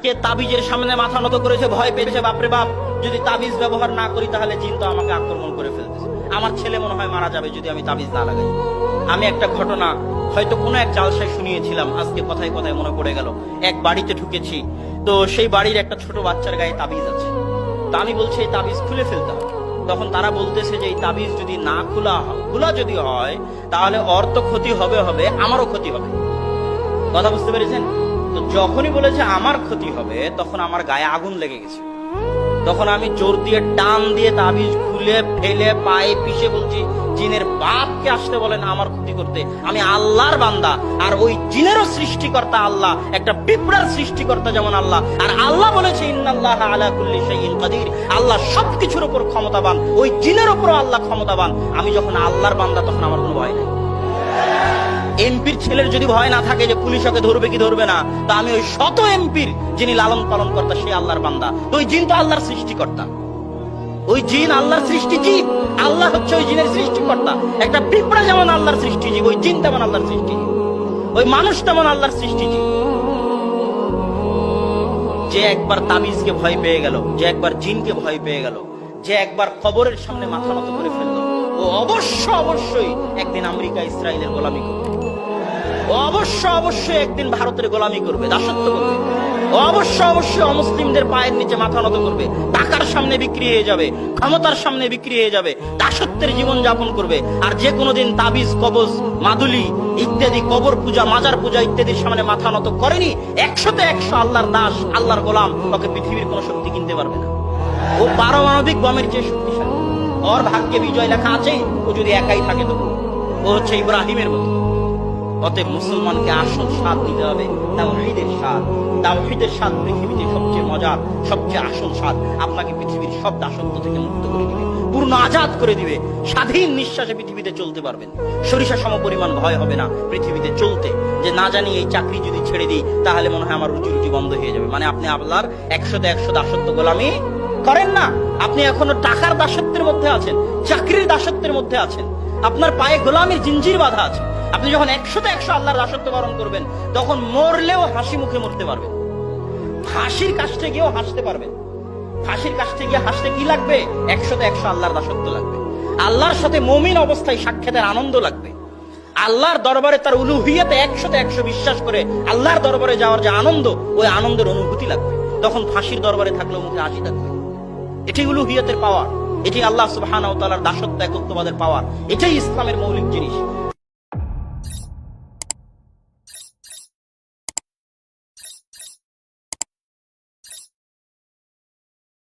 আজকে তাবিজের সামনে মাথা নত করেছে, ভয় পেয়েছে, বাপরে বাপ যদি তাবিজ ব্যবহার না করি তাহলে জিন তো আমাকে আক্রমণ করে ফেলতেছে, আমার ছেলে মনে হয় মারা যাবে যদি আমি তাবিজ না লাগাই। আমি একটা ঘটনা হয়তো কোনো এক জালসায় শুনিয়েছিলাম, আজকে কথায় কথায় মনে পড়ে গেল। এক বাড়িতে ঢুকেছি, তো সেই বাড়ির একটা ছোট বাচ্চার গায়ে তাবিজ আছে। তা আমি বলছি এই তাবিজ খুলে ফেলতে হবে। তখন তারা বলতেছে যে এই তাবিজ যদি না খোলা যদি হয় তাহলে ওর তো ক্ষতি হবে, আমারও ক্ষতি হবে। কথা বুঝতে পেরেছেন? তো যখনই বলেছে আমার ক্ষতি হবে তখন আমার গায়ে আগুন লেগে গেছে। তখন আমি জোর দিয়ে টান দিয়ে তাবিজ খুলে ফেলে পায়ে পিষে বলছি, জিনের বাপকে আসতে বলেন আমার ক্ষতি করতে, আমি আল্লাহর বান্দা, আর ওই জিনেরও সৃষ্টিকর্তা আল্লাহ, একটা পিঁপড়ার সৃষ্টিকর্তা যেমন আল্লাহ, আর আল্লাহ বলেছে ইন্নাল্লাহা আলা কুল্লি শাইইন কাদির, আল্লাহ সবকিছুর উপর ক্ষমতাবান, ওই জিনের উপরও আল্লাহ ক্ষমতাবান। আমি যখন আল্লাহর বান্দা তখন আমার কোনো ভয় নেই। এমপির ছেলের যদি ভয় না থাকে যে পুলিশ ওকে ধরবে কি ধরবে না, তা আমি ওই শত এমপির যিনি লালন পালন কর্তা সে আল্লাহর বান্দা। তো ওই জিন তো আল্লাহর সৃষ্টিকর্তা, ওই জিন আল্লাহর সৃষ্টিজীব, আল্লাহ হচ্ছে ওই জিনের সৃষ্টিকর্তা। একটা পিঁপড়া যেমন আল্লাহর সৃষ্টিজীব, ওই জিন তেমন আল্লাহর সৃষ্টিজীব, ওই মানুষ তেমন আল্লাহর সৃষ্টিজীব। যে একবার তাবিজকে ভয় পেয়ে গেল, যে একবার জিনকে ভয় পেয়ে গেল, যে একবার কবরের সামনে মাথা নত করে ফেললো, ও অবশ্যই একদিন আমেরিকা ইসরায়েলের গোলামি করবে, ও অবশ্যই একদিন ভারতের গোলামি করবে, দাসত্ব করবে, ও অবশ্যই অমুসলিমদের পায়ের নিচে মাথা নত করবে, টাকার সামনে বিক্রি হয়ে যাবে, ক্ষমতার সামনে বিক্রি হয়ে যাবে, দাসত্বের জীবন যাপন করবে। আর যে কোনোদিন তাবিজ, কবজ, মাদুলি ইত্যাদি, কবর পূজা, মাজার পূজা ইত্যাদির সামনে মাথা নত করেনি, 100-100 আল্লাহর দাস, আল্লাহর গোলাম, ওকে পৃথিবীর কোন শক্তি কিনতে পারবে না। ও পারমাণবিক বোমের চেয়ে শক্তিশালী, ওর ভাগ্যে বিজয় লেখা আছে। ও যদি একাই থাকে তবু ও হচ্ছে ইব্রাহিমের মতো। অতএব মুসলমানকে আসল স্বাদ দিতে হবে তাওহীদের স্বাদ। তাওহীদের স্বাদ পৃথিবীতে সবচেয়ে মজার, সবচেয়ে আসল স্বাদ। আপনাকে পৃথিবীর সব দাসত্ব থেকে মুক্ত করে দিবে, পূর্ণ আজাদ করে দিবে, স্বাধীন নিঃশ্বাসে পৃথিবীতে চলতে পারবেন। সরিষা সম পরিমাণ ভয় হবে না পৃথিবীতে চলতে, যে না জানি এই চাকরি যদি ছেড়ে দিই তাহলে মনে হয় আমার রুজি বন্ধ হয়ে যাবে। মানে আপনি আল্লাহর 100-100 দাসত্ব গোলামি করেন না, আপনি এখনো টাকার দাসত্বের মধ্যে আছেন, চাকরির দাসত্বের মধ্যে আছেন, আপনার পায়ে গোলামির জিঞ্জির বাঁধা আছে। আপনি যখন 100-100 আল্লাহর দাসত্ব বরণ করবেন তখন মরলেও হাসি মুখে মরতে পারবেন, ফাঁসির কাছে গিয়েও হাসতে পারবেন। ফাঁসির কাছে গিয়ে হাসতে কি লাগবে? 100-100 আল্লাহর দাসত্ব লাগবে, আল্লাহর সাথে মুমিন অবস্থায় সাক্ষাতের আনন্দ লাগবে, আল্লাহর দরবারে তার উলুহিয়াতে 100-100 বিশ্বাস করে আল্লাহর দরবারে যাওয়ার যে আনন্দ, ওই আনন্দের অনুভূতি লাগবে। তখন ফাঁসির দরবারে থাকলেও মুখে হাসি থাকবে। এটাই উলুহিয়াতের পাওয়ার, এটি আল্লাহ সুবহানাহু ওয়া তাআলার দাসত্ব একত্ববাদের পাওয়ার, এটাই ইসলামের মৌলিক জিনিস।